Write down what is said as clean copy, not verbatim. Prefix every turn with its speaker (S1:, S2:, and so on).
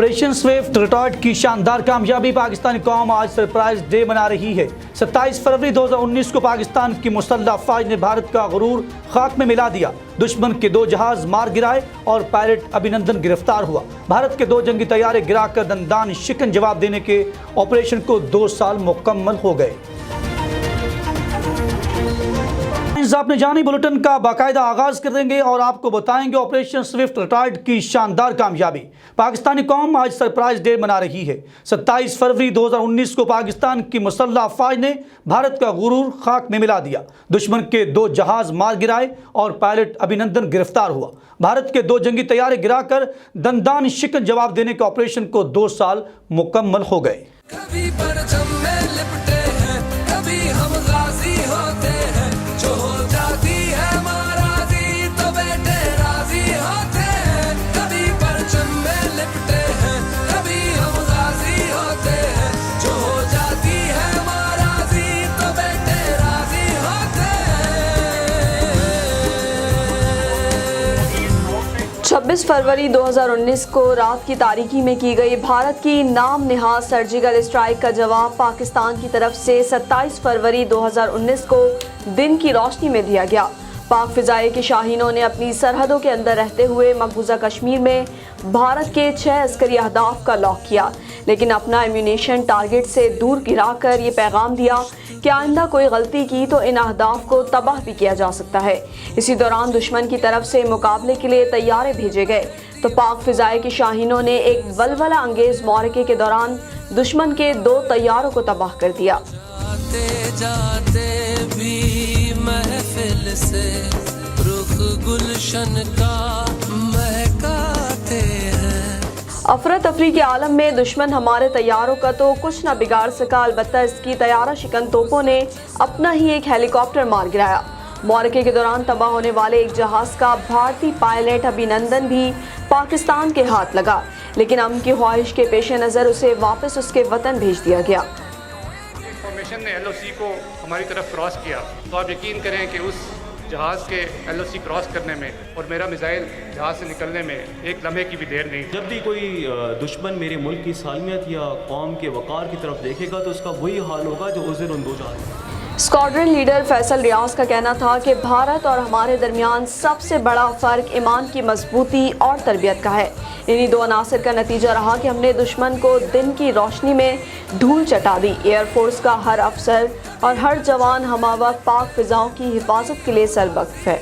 S1: Operation Swift retort की शानदार कामयाबी। पाकिस्तानी कौम आज सरप्राइज डे मना रही है। 27 फरवरी 2019 को पाकिस्तान की मुसल्लह फौज ने भारत का गुरूर खाक में मिला दिया। दुश्मन के 2 जहाज मार गिराए और पायलट अभिनंदन गिरफ्तार हुआ। भारत के 2 जंगी तैयारे गिराकर दंदान शिकन जवाब देने के ऑपरेशन को 2 साल मुकम्मल हो गए। आपने जानी बुलेटिन का बाकायदा आगाज कर देंगे और आपको बताएंगे ऑपरेशन स्विफ्ट रिटॉर्ट की शानदार कामयाबी। पाकिस्तानी कौम आज सरप्राइज डे मना रही है। 27 फरवरी 2019 को पाकिस्तान की मुसल्लह फौज ने भारत का गुरूर खाक में मिला दिया। दुश्मन के 2 जहाज मार गिराए और पायलट अभिनंदन गिरफ्तार हुआ। भारत के 2 जंगी तैयारे गिराकर दंदान शिकन जवाब देने के ऑपरेशन को 2 साल मुकम्मल हो गए।
S2: कभी परचम में लिपटे हैं, कभी हम गाजी होते हैं। जो हो जाती है महाराजी तो बेटे राजी होते हैं। कभी परचम में लिपटे हैं, कभी हम गाजी होते हैं। जो हो जाती है महाराजी तो बेटे राजी होते हैं।
S3: 26 फरवरी 2019 को रात की तारीकी में की गई भारत की नाम निहाद सर्जिकल स्ट्राइक का जवाब पाकिस्तान की तरफ से 27 फरवरी 2019 को दिन की रोशनी में दिया गया। पाक फिजाए के शाहीनों ने अपनी सरहदों के अंदर रहते हुए मकबूजा कश्मीर में भारत के 6 अस्करी अहदाफ का लॉक किया, लेकिन अपना एम्यूनेशन टारगेट से दूर गिराकर ये पैगाम दिया कि आइंदा कोई गलती की तो इन अहदाफ को तबाह भी किया जा सकता है। इसी दौरान दुश्मन की तरफ से मुकाबले के लिए तैयारे भेजे गए तो पाक फिजाए के शाहीनों ने एक वलवला अंगेज मारके के दौरान दुश्मन के 2 तैयारों को तबाह कर दिया।
S2: जाते भी महफिल से रुख गुलशन का महकाते हैं।
S3: अफरा तफरी के आलम में दुश्मन हमारे तैयारों का तो कुछ न बिगाड़ सका, अलबत्ता इसकी तैयारा शिकन तोपों ने अपना ही एक हेलीकॉप्टर मार गिराया। मारके के दौरान तबाह होने वाले एक जहाज का भारतीय पायलट अभिनंदन भी पाकिस्तान के हाथ लगा, लेकिन अमन की ख्वाहिश के पेश नज़र उसे वापस उसके वतन भेज दिया गया।
S4: ने LOC को हमारी तरफ क्रॉस किया तो आप यकीन करें कि उस जहाज़ के LOC क्रॉस करने में और मेरा मिसाइल जहाज़ से निकलने में एक लम्हे की भी देर नहीं।
S5: जब भी कोई दुश्मन मेरे मुल्क की सालमियत या कौम के वक़ार की तरफ देखेगा तो उसका वही हाल होगा जो उस दिन उन 2 जहाज़।
S3: स्क्वाड्रन लीडर फैसल रियाज का कहना था कि भारत और हमारे दरमियान सबसे बड़ा फ़र्क ईमान की मजबूती और तरबियत का है। इन्हीं 2 अनासर का नतीजा रहा कि हमने दुश्मन को दिन की रोशनी में धूल चटा दी। एयरफोर्स का हर अफसर और हर जवान हमावक्त पाक फिजाओं की हिफाजत के लिए सरबख्त है।